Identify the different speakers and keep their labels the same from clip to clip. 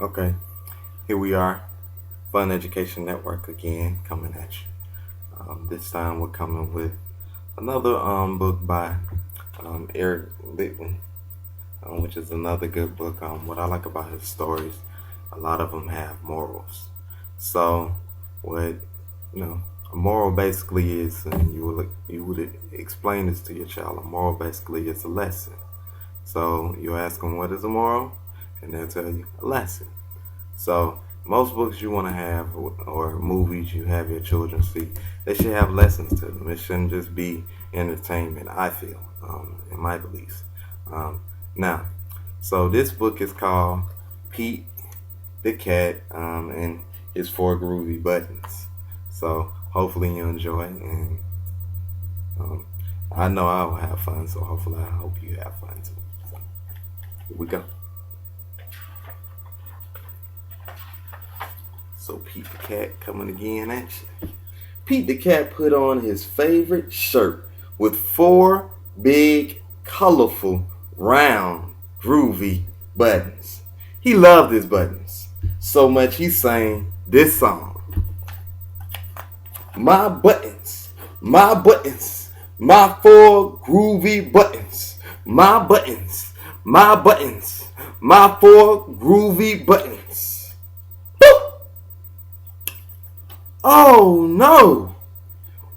Speaker 1: Okay, here we are, Fun Education Network again, coming at you. This time we're coming with another book by Eric Litwin, which is another good book. What I like about his stories, a lot of them have morals. So, what a moral basically is, and you would explain this to your child. A moral basically is a lesson. So you ask them what is a moral, and they'll tell you a lesson. So most books you want to have, or movies you have your children see, they should have lessons to them. It shouldn't just be entertainment. I feel, in my beliefs. Now, so this book is called Pete the Cat, and it's for Groovy Buttons. So hopefully you enjoy, and I know I will have fun. So hopefully I hope you have fun too. So here we go. So Pete the Cat coming again at you. Pete the Cat put on his favorite shirt with 4 big, colorful, round, groovy buttons. He loved his buttons so much he sang this song. My buttons, my 4 groovy buttons. My buttons, my 4 groovy buttons. Oh no!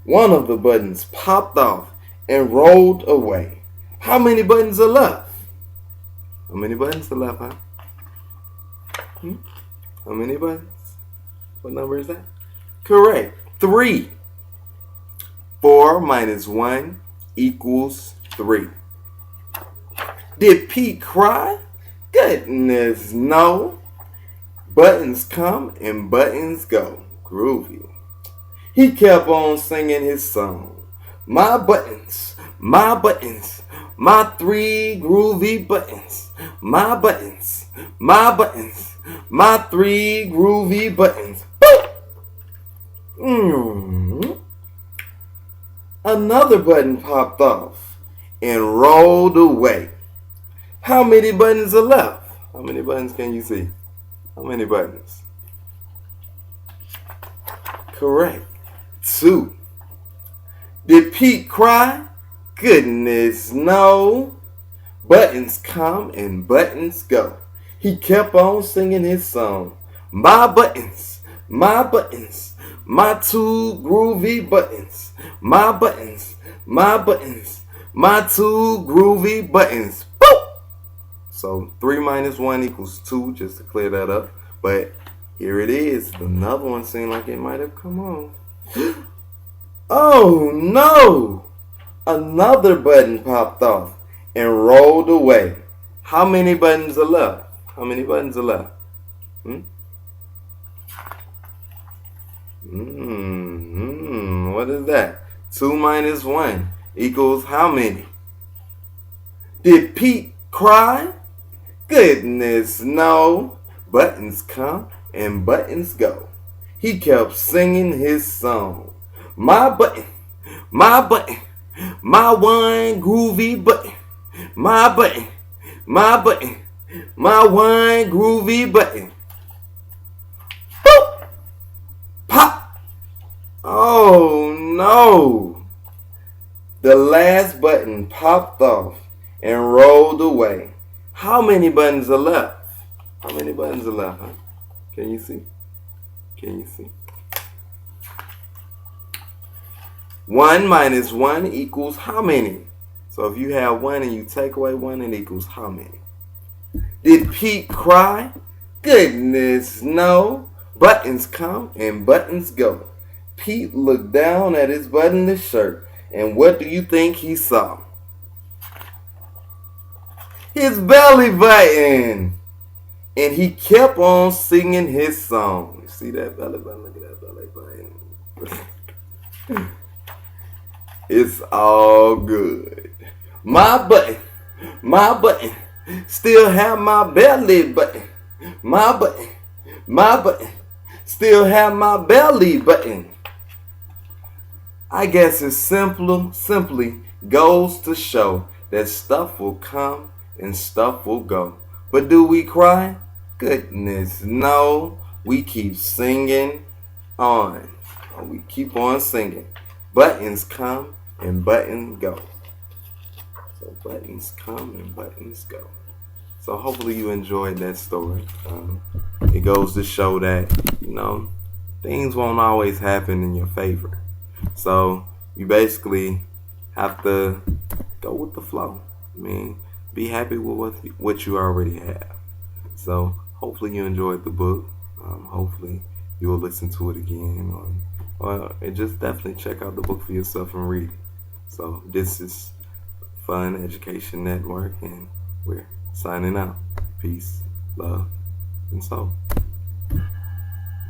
Speaker 1: One of the buttons popped off and rolled away. How many buttons are left? How many buttons are left, huh? How many buttons? What number is that? Correct. 3. 4 minus 1 equals 3. Did Pete cry? Goodness, no. Buttons come and buttons go. Groovy. He kept on singing his song. My buttons, my 3 groovy buttons. My buttons, my 3 groovy buttons. Another button popped off and rolled away. How many buttons are left? How many buttons can you see? How many buttons? Correct. 2. Did Pete cry? Goodness, no. Buttons come and buttons go. He kept on singing his song. My buttons, my 2 groovy buttons. My buttons, my 2 groovy buttons. Boop! So 3 minus 1 equals 2, just to clear that up. But here it is. Another one seemed like it might have come on. Oh no! Another button popped off and rolled away. How many buttons are left? How many buttons are left? What is that? 2 minus 1 equals how many? Did Pete cry? Goodness, no. Buttons come and buttons go. He kept singing his song. My button, my 1 groovy button. My button, my 1 groovy button. Boop! Pop! Oh no! The last button popped off and rolled away. How many buttons are left? How many buttons are left, huh? Can you see? Can you see? 1 minus 1 equals how many? So if you have 1 and you take away 1, it equals how many? Did Pete cry? Goodness, no. Buttons come and buttons go. Pete looked down at his buttonless shirt, and what do you think he saw? His belly button. And he kept on singing his song. You see that belly button? Look at that belly button. It's all good. My button, still have my belly button. My button, still have my belly button. I guess it simply goes to show that stuff will come and stuff will go. But do we cry? Goodness, no. We keep singing on. We keep on singing. Buttons come and buttons go. So buttons come and buttons go. So hopefully you enjoyed that story. It goes to show that, things won't always happen in your favor. So you basically have to go with the flow. I mean, be happy with what you already have. So hopefully you enjoyed the book. Hopefully you will listen to it again, or just definitely check out the book for yourself and read it. So this is Fun Education Network, and we're signing out. Peace, love, and soul.